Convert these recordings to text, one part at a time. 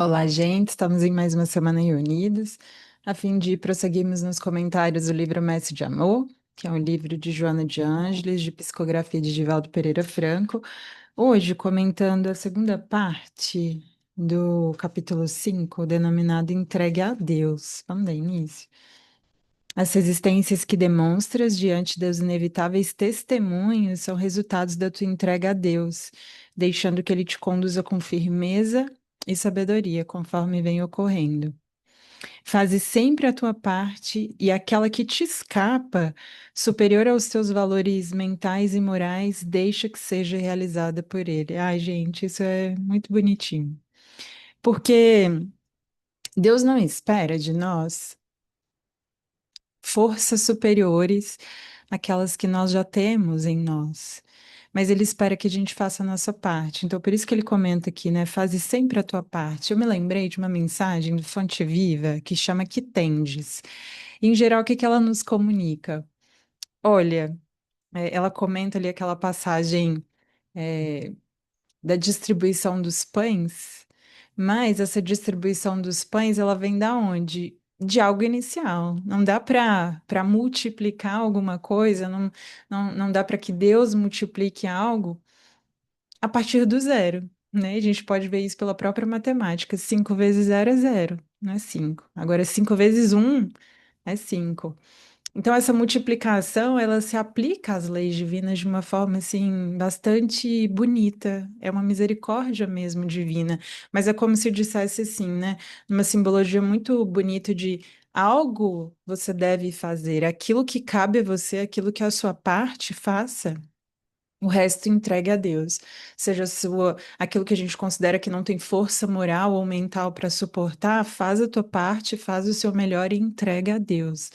Olá, gente. Estamos em mais uma semana reunidos, a fim de prosseguirmos nos comentários o livro Mestre de Amor, que é um livro de Joana de Ângeles, de psicografia de Divaldo Pereira Franco. Hoje, comentando a segunda parte do capítulo 5, denominado Entregue a Deus. Vamos dar início. As resistências que demonstras diante dos inevitáveis testemunhos são resultados da tua entrega a Deus, deixando que Ele te conduza com firmeza e sabedoria, conforme vem ocorrendo. Faze sempre a tua parte e aquela que te escapa, superior aos teus valores mentais e morais, deixa que seja realizada por Ele. Ai, gente, isso é muito bonitinho. Porque Deus não espera de nós forças superiores àquelas que nós já temos em nós. Mas ele espera que a gente faça a nossa parte. Então, por isso que ele comenta aqui, né? Faze sempre a tua parte. Eu me lembrei de uma mensagem do Fonte Viva que chama Que Tendes. Em geral, o que que ela nos comunica? Olha, ela comenta ali aquela passagem da distribuição dos pães, mas essa distribuição dos pães, ela vem da onde? De algo inicial. Não dá para multiplicar alguma coisa, não dá para que Deus multiplique algo a partir do zero, né? A gente pode ver isso pela própria matemática. 5 vezes zero é zero, não é 5. Agora, 5 vezes um é 5. Então, essa multiplicação, ela se aplica às leis divinas de uma forma, assim, bastante bonita. É uma misericórdia mesmo divina. Mas é como se dissesse assim, né? Uma simbologia muito bonita de algo você deve fazer, aquilo que cabe a você, aquilo que é a sua parte, faça. O resto entregue a Deus. Seja aquilo que a gente considera que não tem força moral ou mental para suportar, faz a tua parte, faz o seu melhor e entrega a Deus.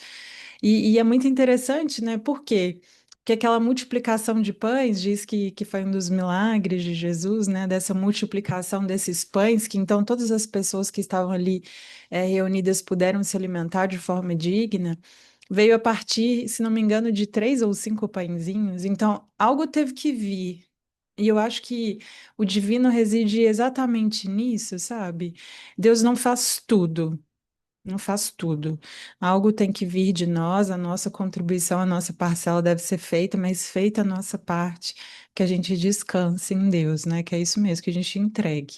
E é muito interessante, né? Por quê? Porque aquela multiplicação de pães diz que foi um dos milagres de Jesus, né? Dessa multiplicação desses pães, que então todas as pessoas que estavam ali reunidas puderam se alimentar de forma digna. Veio a partir, se não me engano, de 3 ou 5 pãezinhos. Então, algo teve que vir. E eu acho que o divino reside exatamente nisso, sabe? Deus não faz tudo. Não faz tudo. Algo tem que vir de nós, a nossa contribuição, a nossa parcela deve ser feita, mas feita a nossa parte, que a gente descanse em Deus, né? Que é isso mesmo, que a gente entregue.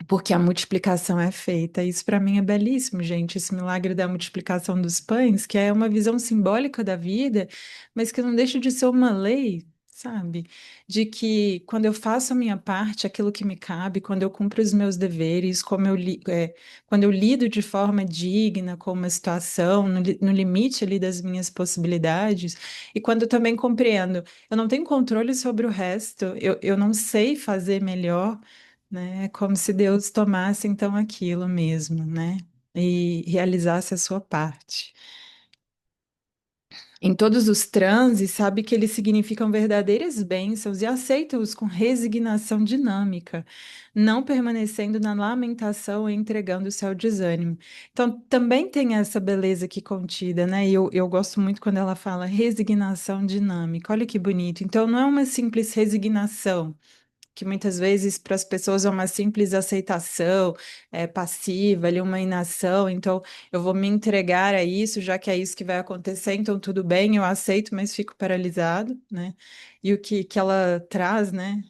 Porque a multiplicação é feita. Isso para mim é belíssimo, gente. Esse milagre da multiplicação dos pães, que é uma visão simbólica da vida, mas que não deixa de ser uma lei, sabe? De que quando eu faço a minha parte, aquilo que me cabe, quando eu cumpro os meus deveres, quando eu lido de forma digna com uma situação, no limite ali das minhas possibilidades, e quando eu também compreendo, eu não tenho controle sobre o resto, eu não sei fazer melhor, né? É como se Deus tomasse então aquilo mesmo, né? E realizasse a sua parte. Em todos os transes, sabe que eles significam verdadeiras bênçãos e aceita-os com resignação dinâmica, não permanecendo na lamentação e entregando-se ao desânimo. Então, também tem essa beleza aqui contida, né? E eu gosto muito quando ela fala resignação dinâmica. Olha que bonito. Então, não é uma simples resignação que muitas vezes para as pessoas é uma simples aceitação, passiva, ali uma inação, então eu vou me entregar a isso, já que é isso que vai acontecer, então tudo bem, eu aceito, mas fico paralisado, né? E o que ela traz, né?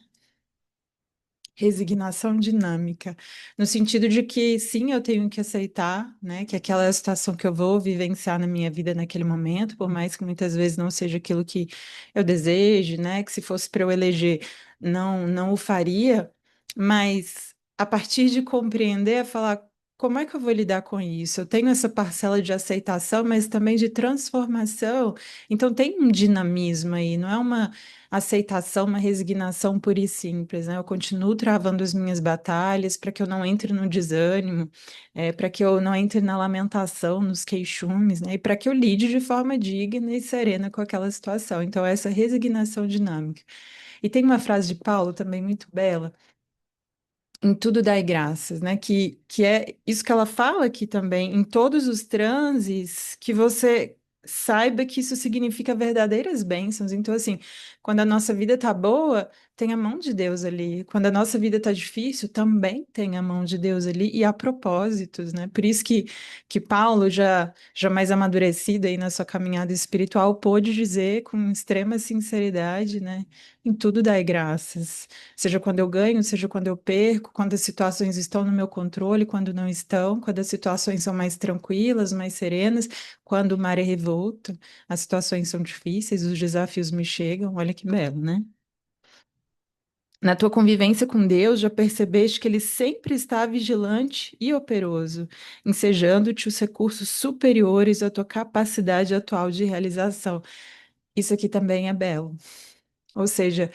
Resignação dinâmica, no sentido de que sim, eu tenho que aceitar, né, que aquela é a situação que eu vou vivenciar na minha vida naquele momento, por mais que muitas vezes não seja aquilo que eu deseje, né, que se fosse para eu eleger, não o faria, mas a partir de compreender, é falar como é que eu vou lidar com isso? Eu tenho essa parcela de aceitação, mas também de transformação, então tem um dinamismo aí, não é uma aceitação, uma resignação pura e simples, né? Eu continuo travando as minhas batalhas para que eu não entre no desânimo, para que eu não entre na lamentação, nos queixumes, né? E para que eu lide de forma digna e serena com aquela situação. Então, essa resignação dinâmica. E tem uma frase de Paulo também muito bela, em tudo dai graças, né? Que é isso que ela fala aqui também, em todos os transes, que você saiba que isso significa verdadeiras bênçãos. Então, assim, quando a nossa vida tá boa, tem a mão de Deus ali. Quando a nossa vida está difícil, também tem a mão de Deus ali e há propósitos, né? Por isso que Paulo, já mais amadurecido aí na sua caminhada espiritual, pôde dizer com extrema sinceridade, né? Em tudo dai graças. Seja quando eu ganho, seja quando eu perco, quando as situações estão no meu controle, quando não estão, quando as situações são mais tranquilas, mais serenas, quando o mar é revolto, as situações são difíceis, os desafios me chegam. Olha que belo, né? Na tua convivência com Deus, já percebeste que Ele sempre está vigilante e operoso, ensejando-te os recursos superiores à tua capacidade atual de realização. Isso aqui também é belo. Ou seja,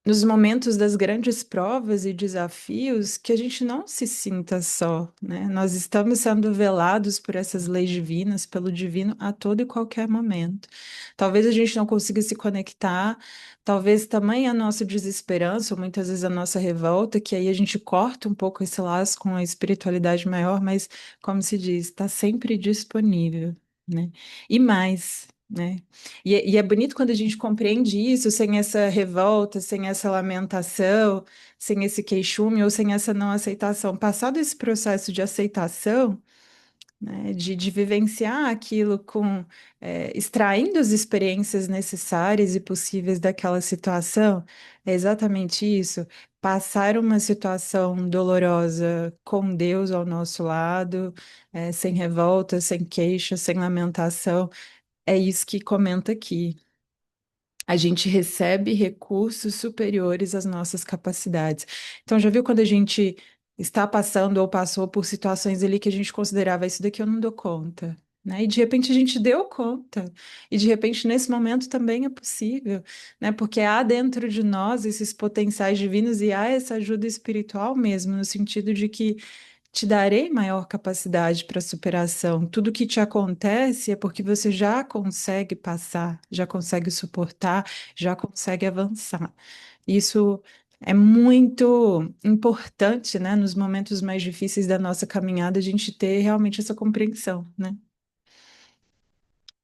nos momentos das grandes provas e desafios, que a gente não se sinta só, né? Nós estamos sendo velados por essas leis divinas, pelo divino, a todo e qualquer momento. Talvez a gente não consiga se conectar, talvez tamanha a nossa desesperança, ou muitas vezes a nossa revolta, que aí a gente corta um pouco esse laço com a espiritualidade maior, mas, como se diz, está sempre disponível, né? E mais. Né? E é bonito quando a gente compreende isso sem essa revolta, sem essa lamentação, sem esse queixume ou sem essa não aceitação. Passado esse processo de aceitação, né, de vivenciar aquilo com, extraindo as experiências necessárias e possíveis daquela situação, é exatamente isso. Passar uma situação dolorosa com Deus ao nosso lado, sem revolta, sem queixa, sem lamentação. É isso que comenta aqui. A gente recebe recursos superiores às nossas capacidades. Então, já viu quando a gente está passando ou passou por situações ali que a gente considerava isso daqui eu não dou conta, né? E de repente a gente deu conta. E de repente nesse momento também é possível, né? Porque há dentro de nós esses potenciais divinos e há essa ajuda espiritual mesmo, no sentido de que te darei maior capacidade para superação. Tudo que te acontece é porque você já consegue passar, já consegue suportar, já consegue avançar. Isso é muito importante, né? Nos momentos mais difíceis da nossa caminhada, a gente ter realmente essa compreensão, né?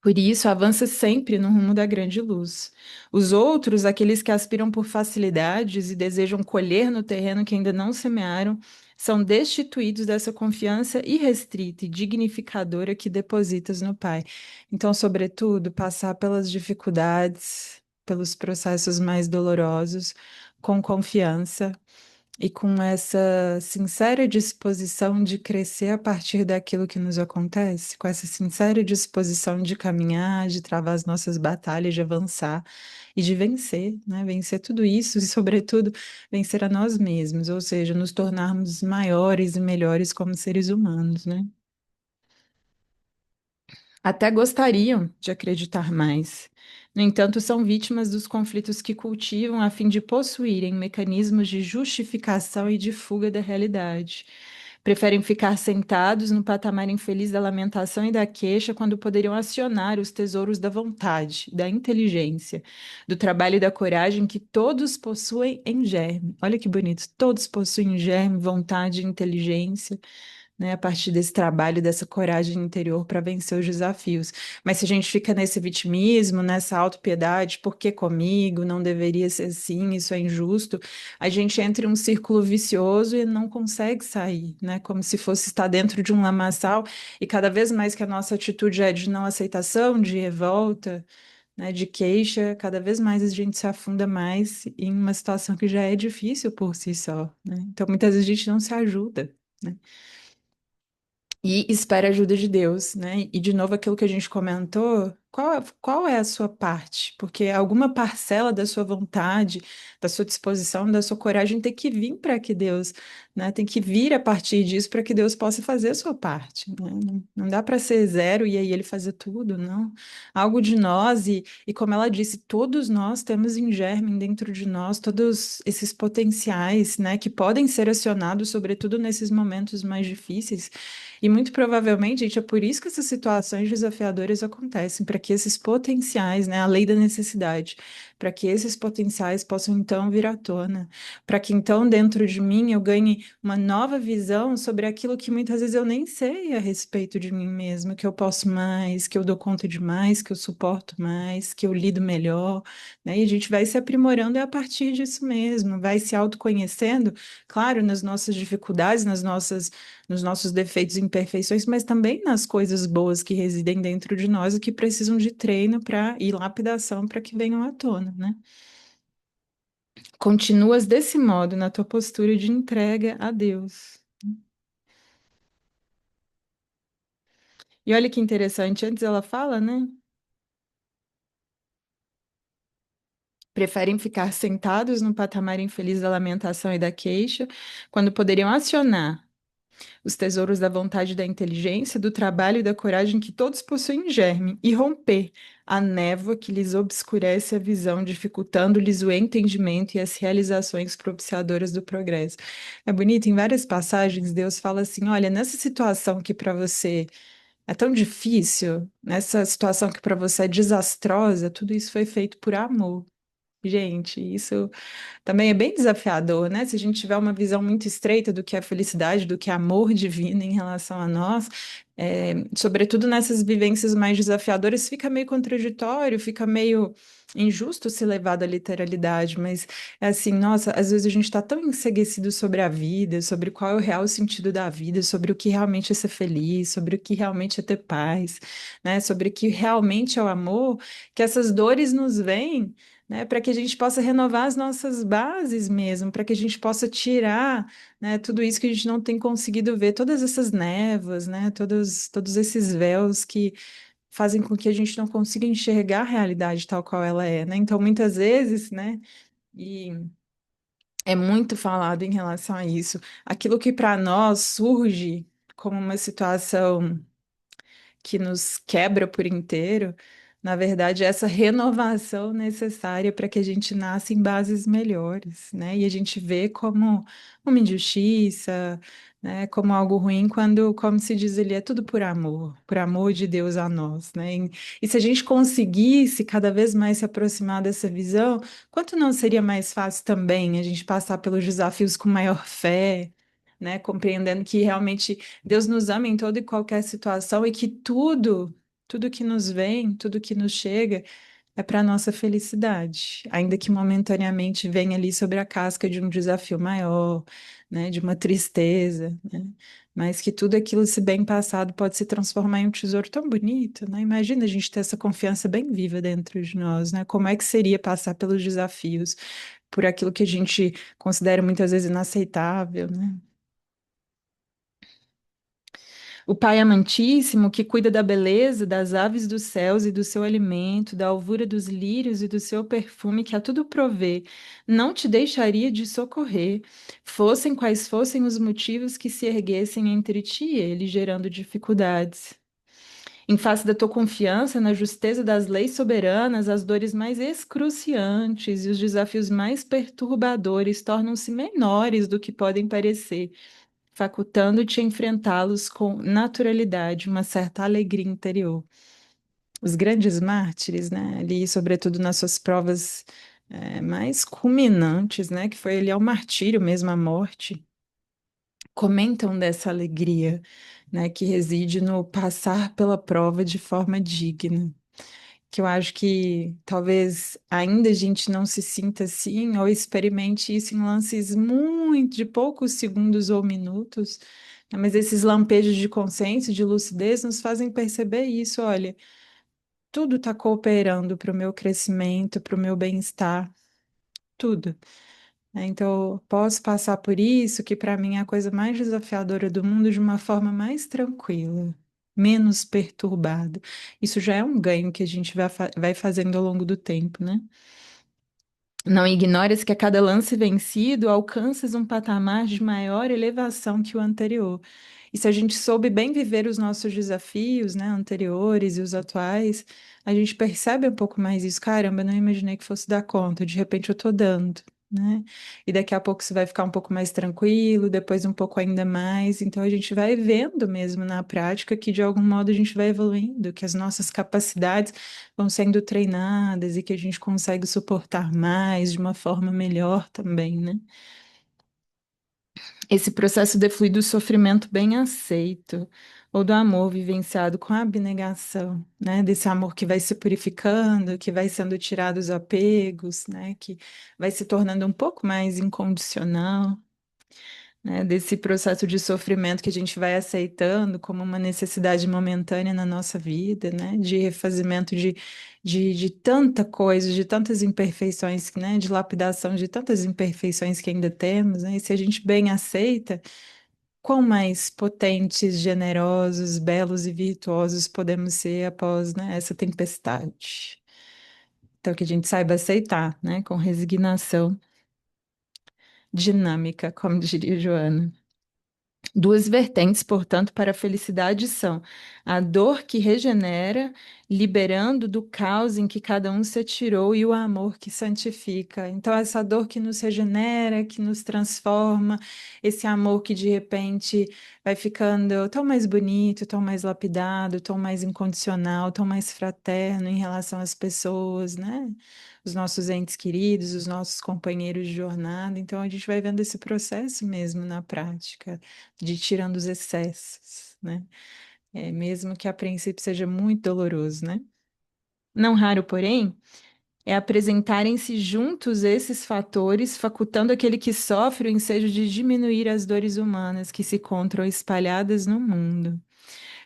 Por isso, avança sempre no rumo da grande luz. Os outros, aqueles que aspiram por facilidades e desejam colher no terreno que ainda não semearam, são destituídos dessa confiança irrestrita e dignificadora que depositas no Pai. Então, sobretudo, passar pelas dificuldades, pelos processos mais dolorosos, com confiança e com essa sincera disposição de crescer a partir daquilo que nos acontece, com essa sincera disposição de caminhar, de travar as nossas batalhas, de avançar e de vencer, né? Vencer tudo isso e, sobretudo, vencer a nós mesmos, ou seja, nos tornarmos maiores e melhores como seres humanos, né? Até gostariam de acreditar mais. No entanto, são vítimas dos conflitos que cultivam a fim de possuírem mecanismos de justificação e de fuga da realidade. Preferem ficar sentados no patamar infeliz da lamentação e da queixa quando poderiam acionar os tesouros da vontade, da inteligência, do trabalho e da coragem que todos possuem em germe. Olha que bonito, todos possuem em germe, vontade e inteligência, né, a partir desse trabalho, dessa coragem interior para vencer os desafios. Mas se a gente fica nesse vitimismo, nessa autopiedade, por que comigo? Não deveria ser assim, isso é injusto. A gente entra em um círculo vicioso e não consegue sair, né? Como se fosse estar dentro de um lamaçal, e cada vez mais que a nossa atitude é de não aceitação, de revolta, né, de queixa, cada vez mais a gente se afunda mais em uma situação que já é difícil por si só, né? Então, muitas vezes a gente não se ajuda, né? E espera a ajuda de Deus, né? E de novo, aquilo que a gente comentou, qual é a sua parte? Porque alguma parcela da sua vontade, da sua disposição, da sua coragem tem que vir para que Deus, né? Tem que vir a partir disso para que Deus possa fazer a sua parte, né? Não dá para ser zero e aí ele fazer tudo, não. Algo de nós, e como ela disse, todos nós temos em germe dentro de nós todos esses potenciais, né? Que podem ser acionados, sobretudo nesses momentos mais difíceis. E muito provavelmente, gente, é por isso que essas situações desafiadoras acontecem, para que esses potenciais, né, a lei da necessidade, para que esses potenciais possam então vir à tona, para que então dentro de mim eu ganhe uma nova visão sobre aquilo que muitas vezes eu nem sei a respeito de mim mesma, que eu posso mais, que eu dou conta de mais, que eu suporto mais, que eu lido melhor, né? E a gente vai se aprimorando a partir disso mesmo, vai se autoconhecendo, claro, nas nossas dificuldades, nos nossos defeitos e imperfeições, mas também nas coisas boas que residem dentro de nós e que precisam de treino para e lapidação para que venham à tona, né? Continuas desse modo na tua postura de entrega a Deus. E olha que interessante, antes ela fala, né? Preferem ficar sentados no patamar infeliz da lamentação e da queixa, quando poderiam acionar os tesouros da vontade e da inteligência, do trabalho e da coragem que todos possuem em germe, e romper a névoa que lhes obscurece a visão, dificultando-lhes o entendimento e as realizações propiciadoras do progresso. É bonito, em várias passagens, Deus fala assim: olha, nessa situação que para você é tão difícil, nessa situação que para você é desastrosa, tudo isso foi feito por amor. Gente, isso também é bem desafiador, né? Se a gente tiver uma visão muito estreita do que é felicidade, do que é amor divino em relação a nós, sobretudo nessas vivências mais desafiadoras, fica meio contraditório, fica meio injusto se levar da literalidade, mas é assim, nossa, às vezes a gente está tão enseguecido sobre a vida, sobre qual é o real sentido da vida, sobre o que realmente é ser feliz, sobre o que realmente é ter paz, né? Sobre o que realmente é o amor, que essas dores nos vêm, né, para que a gente possa renovar as nossas bases mesmo, para que a gente possa tirar, né, tudo isso que a gente não tem conseguido ver, todas essas névoas, né, todos esses véus que fazem com que a gente não consiga enxergar a realidade tal qual ela é, né? Então, muitas vezes, né, e é muito falado em relação a isso, aquilo que para nós surge como uma situação que nos quebra por inteiro, na verdade, é essa renovação necessária para que a gente nasça em bases melhores, né? E a gente vê como uma injustiça, né? Como algo ruim quando, como se diz ali, é tudo por amor de Deus a nós, né? E se a gente conseguisse cada vez mais se aproximar dessa visão, quanto não seria mais fácil também a gente passar pelos desafios com maior fé, né? Compreendendo que realmente Deus nos ama em toda e qualquer situação e que tudo que nos vem, tudo que nos chega é para nossa felicidade, ainda que momentaneamente venha ali sobre a casca de um desafio maior, né, de uma tristeza, né? Mas que tudo aquilo, se bem passado, pode se transformar em um tesouro tão bonito, né? Imagina a gente ter essa confiança bem viva dentro de nós, né? Como é que seria passar pelos desafios, por aquilo que a gente considera muitas vezes inaceitável, né? O Pai amantíssimo, que cuida da beleza das aves dos céus e do seu alimento, da alvura dos lírios e do seu perfume, que a tudo provê, não te deixaria de socorrer, fossem quais fossem os motivos que se erguessem entre ti e ele, gerando dificuldades. Em face da tua confiança na justeza das leis soberanas, as dores mais excruciantes e os desafios mais perturbadores tornam-se menores do que podem parecer, facultando-te a enfrentá-los com naturalidade, uma certa alegria interior. Os grandes mártires, né, ali, sobretudo nas suas provas mais culminantes, né, que foi ali ao martírio mesmo, a morte, comentam dessa alegria, né, que reside no passar pela prova de forma digna, que eu acho que talvez ainda a gente não se sinta assim ou experimente isso em lances muito de poucos segundos ou minutos, né? Mas esses lampejos de consciência, de lucidez, nos fazem perceber isso. Olha, tudo está cooperando para o meu crescimento, para o meu bem-estar, tudo, né? Então, eu posso passar por isso, que para mim é a coisa mais desafiadora do mundo, de uma forma mais tranquila, menos perturbada. Isso já é um ganho que a gente vai fazendo ao longo do tempo, né? Não ignores que a cada lance vencido alcanças um patamar de maior elevação que o anterior. E se a gente soube bem viver os nossos desafios, né, anteriores e os atuais, a gente percebe um pouco mais isso. Caramba, eu não imaginei que fosse dar conta, de repente eu tô dando. né? E daqui a pouco você vai ficar um pouco mais tranquilo, depois um pouco ainda mais. Então a gente vai vendo mesmo na prática que de algum modo a gente vai evoluindo, que as nossas capacidades vão sendo treinadas e que a gente consegue suportar mais de uma forma melhor também, né? Esse processo de fluir do sofrimento bem aceito, ou do amor vivenciado com a abnegação, né? Desse amor que vai se purificando, que vai sendo tirado os apegos, né? Que vai se tornando um pouco mais incondicional, né? Desse processo de sofrimento que a gente vai aceitando como uma necessidade momentânea na nossa vida, né? De refazimento de tanta coisa, de tantas imperfeições, né? De lapidação de tantas imperfeições que ainda temos, né? E se a gente bem aceita, quão mais potentes, generosos, belos e virtuosos podemos ser após, né, essa tempestade. Então, que a gente saiba aceitar, né, com resignação dinâmica, como diria Joana. Duas vertentes, portanto, para a felicidade são a dor que regenera, liberando do caos em que cada um se atirou, e o amor que santifica. Então, essa dor que nos regenera, que nos transforma, esse amor que de repente vai ficando tão mais bonito, tão mais lapidado, tão mais incondicional, tão mais fraterno em relação às pessoas, né? Os nossos entes queridos, os nossos companheiros de jornada. Então, a gente vai vendo esse processo mesmo na prática de tirando os excessos, né? É, mesmo que a princípio seja muito doloroso, né? Não raro, porém, é apresentarem-se juntos esses fatores, facultando aquele que sofre o ensejo de diminuir as dores humanas que se encontram espalhadas no mundo.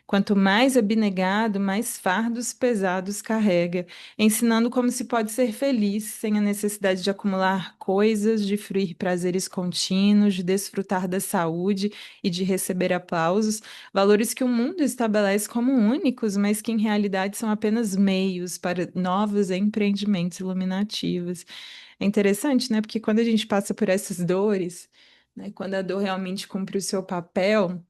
Quanto mais abnegado, mais fardos pesados carrega, ensinando como se pode ser feliz sem a necessidade de acumular coisas, de fruir prazeres contínuos, de desfrutar da saúde e de receber aplausos, valores que o mundo estabelece como únicos, mas que em realidade são apenas meios para novos empreendimentos iluminativos. É interessante, né? Porque quando a gente passa por essas dores, né, quando a dor realmente cumpre o seu papel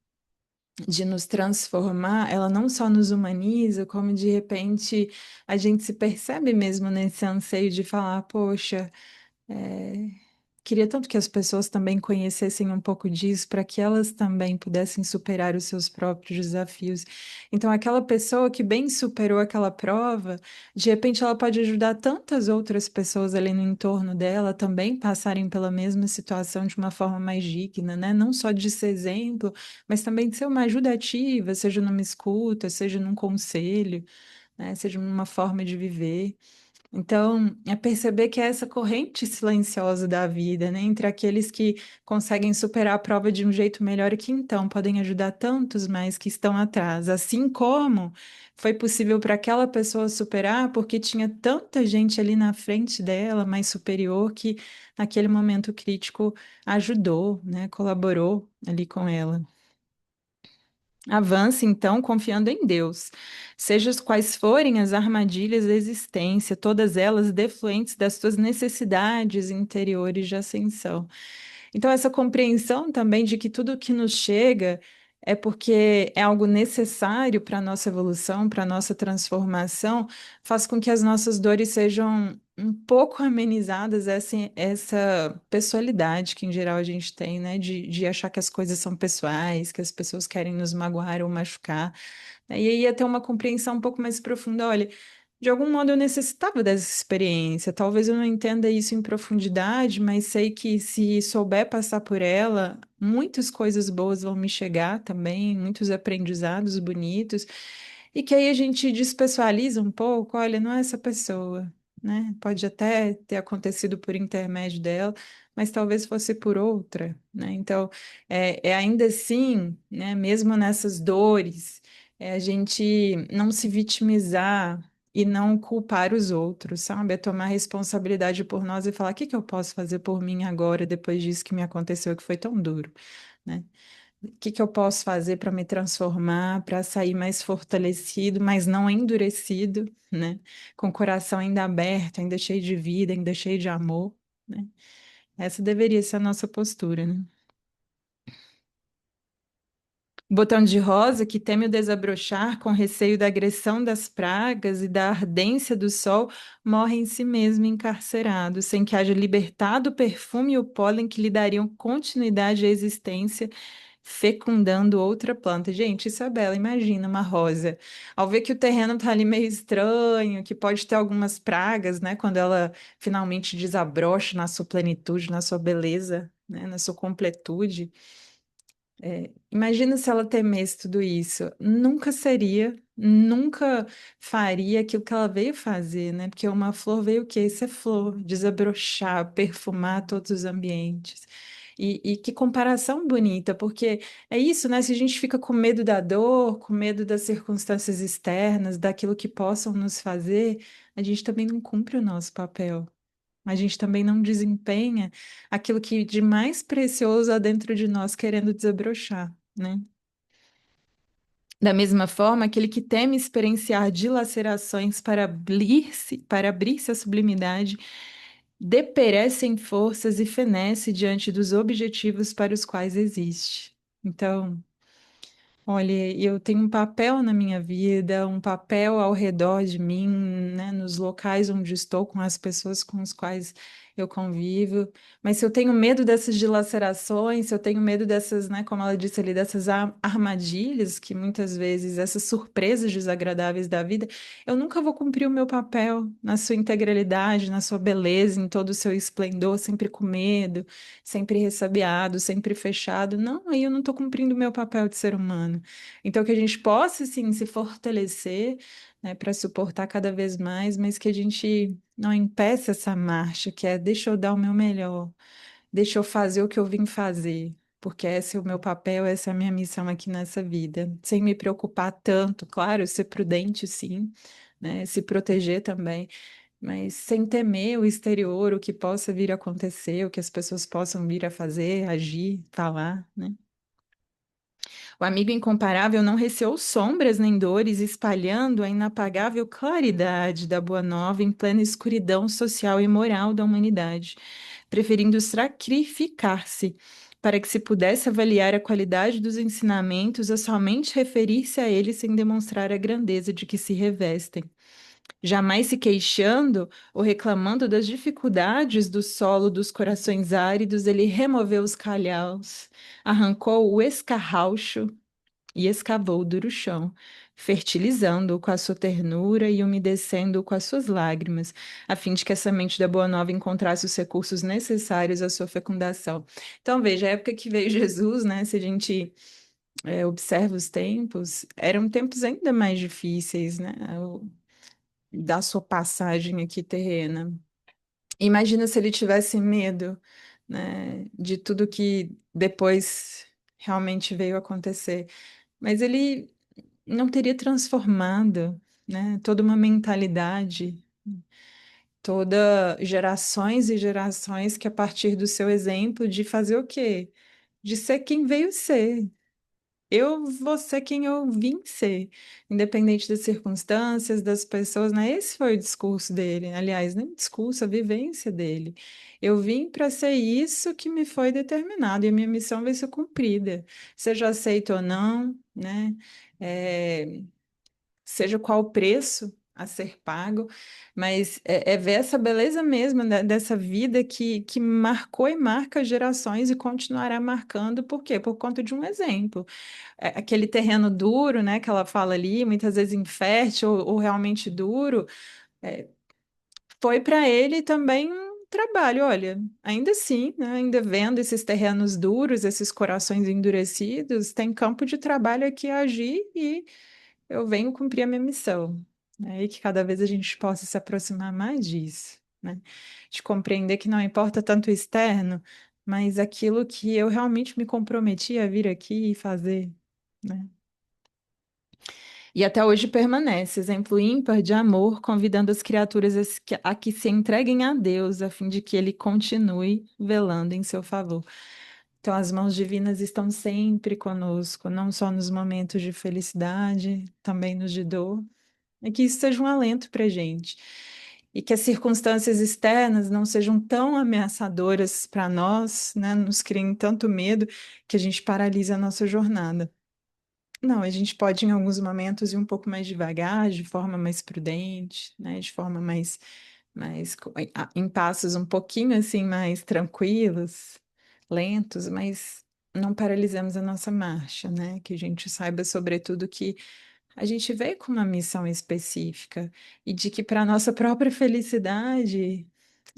de nos transformar, ela não só nos humaniza, como de repente a gente se percebe mesmo nesse anseio de falar, poxa, é, queria tanto que as pessoas também conhecessem um pouco disso, para que elas também pudessem superar os seus próprios desafios. Então, aquela pessoa que bem superou aquela prova, de repente ela pode ajudar tantas outras pessoas ali no entorno dela também passarem pela mesma situação de uma forma mais digna, né? Não só de ser exemplo, mas também de ser uma ajuda ativa, seja numa escuta, seja num conselho, né? Seja numa forma de viver. Então, é perceber que é essa corrente silenciosa da vida, né, entre aqueles que conseguem superar a prova de um jeito melhor e que então podem ajudar tantos mais que estão atrás, assim como foi possível para aquela pessoa superar porque tinha tanta gente ali na frente dela, mais superior, que naquele momento crítico ajudou, né, colaborou ali com ela. Avance, então, confiando em Deus. Seja as quais forem as armadilhas da existência, todas elas defluentes das suas necessidades interiores de ascensão. Então, essa compreensão também de que tudo que nos chega é porque é algo necessário para a nossa evolução, para a nossa transformação, faz com que as nossas dores sejam um pouco amenizadas, essa pessoalidade que em geral a gente tem, né? De achar que as coisas são pessoais, que as pessoas querem nos magoar ou machucar, né? E aí ia ter uma compreensão um pouco mais profunda. Olha, de algum modo eu necessitava dessa experiência. Talvez eu não entenda isso em profundidade, mas sei que se souber passar por ela, muitas coisas boas vão me chegar também, muitos aprendizados bonitos. E que aí a gente despessoaliza um pouco, olha, não é essa pessoa, né? Pode até ter acontecido por intermédio dela, mas talvez fosse por outra, né? Então, é ainda assim, né? Mesmo nessas dores, é a gente não se vitimizar e não culpar os outros, sabe? É tomar responsabilidade por nós e falar: o que que eu posso fazer por mim agora, depois disso que me aconteceu, que foi tão duro, né? O que que eu posso fazer para me transformar, para sair mais fortalecido, mas não endurecido, né? Com o coração ainda aberto, ainda cheio de vida, ainda cheio de amor, né? Essa deveria ser a nossa postura, né? O botão de rosa, que teme o desabrochar com receio da agressão das pragas e da ardência do sol, morre em si mesmo encarcerado, sem que haja libertado o perfume e o pólen que lhe dariam continuidade à existência, fecundando outra planta. Gente, Isabela, imagina uma rosa. Ao ver que o terreno tá ali meio estranho, que pode ter algumas pragas, né? Quando ela finalmente desabrocha na sua plenitude, na sua beleza, né? Na sua completude. Imagina se ela temesse tudo isso. Nunca seria, nunca faria aquilo que ela veio fazer, né? Porque uma flor veio o quê? Ser flor, desabrochar, perfumar todos os ambientes. E que comparação bonita, porque é isso, né? Se a gente fica com medo da dor, com medo das circunstâncias externas, daquilo que possam nos fazer, a gente também não cumpre o nosso papel. A gente também não desempenha aquilo que de mais precioso há dentro de nós querendo desabrochar, né? Da mesma forma, aquele que teme experienciar dilacerações para abrir-se à sublimidade, deperece em forças e fenece diante dos objetivos para os quais existe. Então, olha, eu tenho um papel na minha vida, um papel ao redor de mim, né, nos locais onde estou, com as pessoas com as quais eu convivo. Mas se eu tenho medo dessas dilacerações, se eu tenho medo dessas, né, como ela disse ali, dessas armadilhas, que muitas vezes, essas surpresas desagradáveis da vida, eu nunca vou cumprir o meu papel na sua integralidade, na sua beleza, em todo o seu esplendor, sempre com medo, sempre ressabiado, sempre fechado. Não, aí eu não estou cumprindo o meu papel de ser humano. Então, que a gente possa, sim, se fortalecer, né, para suportar cada vez mais, mas que a gente não impeça essa marcha, que é deixa eu dar o meu melhor, deixa eu fazer o que eu vim fazer, porque esse é o meu papel, essa é a minha missão aqui nessa vida, sem me preocupar tanto, claro, ser prudente, sim, né, se proteger também, mas sem temer o exterior, o que possa vir a acontecer, o que as pessoas possam vir a fazer, agir, falar, né? O amigo incomparável não receou sombras nem dores, espalhando a inapagável claridade da Boa Nova em plena escuridão social e moral da humanidade, preferindo sacrificar-se para que se pudesse avaliar a qualidade dos ensinamentos a somente referir-se a eles sem demonstrar a grandeza de que se revestem. Jamais se queixando ou reclamando das dificuldades do solo dos corações áridos, ele removeu os calhaus, arrancou o escarraucho e escavou o duro chão, fertilizando-o com a sua ternura e umedecendo-o com as suas lágrimas, a fim de que a semente da Boa Nova encontrasse os recursos necessários à sua fecundação. Então, veja, a época que veio Jesus, né? Se a gente observa os tempos, eram tempos ainda mais difíceis, né? Da sua passagem aqui terrena. Imagina se ele tivesse medo, né, de tudo que depois realmente veio acontecer. Mas ele não teria transformado, né, toda uma mentalidade, toda gerações e gerações que a partir do seu exemplo de fazer o quê? De ser quem veio ser. Eu vou ser quem eu vim ser, independente das circunstâncias, das pessoas, né? Esse foi o discurso dele. Aliás, nem o discurso, a vivência dele. Eu vim para ser isso que me foi determinado e a minha missão vai ser cumprida, seja aceito ou não, né? É, seja qual o preço a ser pago, mas é ver essa beleza mesmo dessa vida que marcou e marca gerações e continuará marcando, por quê? Por conta de um exemplo. Aquele terreno duro, né, que ela fala ali, muitas vezes infértil ou realmente duro, é, foi para ele também um trabalho, olha, ainda assim, né, ainda vendo esses terrenos duros, esses corações endurecidos, tem campo de trabalho aqui a agir e eu venho cumprir a minha missão, né? E que cada vez a gente possa se aproximar mais disso, né? De compreender que não importa tanto o externo, mas aquilo que eu realmente me comprometi a vir aqui e fazer, né? E até hoje permanece, exemplo ímpar de amor, convidando as criaturas a que se entreguem a Deus, a fim de que Ele continue velando em seu favor. Então, as mãos divinas estão sempre conosco, não só nos momentos de felicidade, também nos de dor. E que isso seja um alento para a gente. E que as circunstâncias externas não sejam tão ameaçadoras para nós, né? Nos criem tanto medo que a gente paralisa a nossa jornada. Não, a gente pode em alguns momentos ir um pouco mais devagar, de forma mais prudente, né? De forma em passos um pouquinho assim mais tranquilos, lentos, mas não paralisamos a nossa marcha, né? Que a gente saiba, sobretudo, que a gente veio com uma missão específica e de que para nossa própria felicidade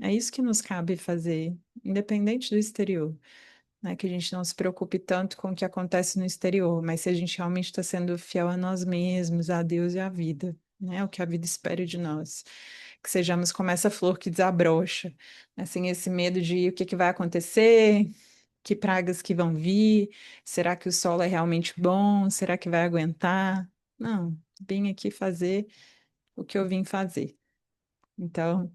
é isso que nos cabe fazer, independente do exterior, né? Que a gente não se preocupe tanto com o que acontece no exterior, mas se a gente realmente está sendo fiel a nós mesmos, a Deus e à vida, né? O que a vida espera de nós. Que sejamos como essa flor que desabrocha, assim, esse medo de o que que vai acontecer, que pragas que vão vir, será que o solo é realmente bom? Será que vai aguentar? Não, vim aqui fazer o que eu vim fazer. Então,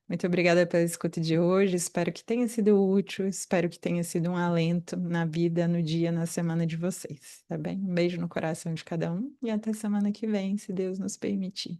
muito obrigada pela escuta de hoje. Espero que tenha sido útil, espero que tenha sido um alento na vida, no dia, na semana de vocês, tá bem? Um beijo no coração de cada um e até semana que vem, se Deus nos permitir.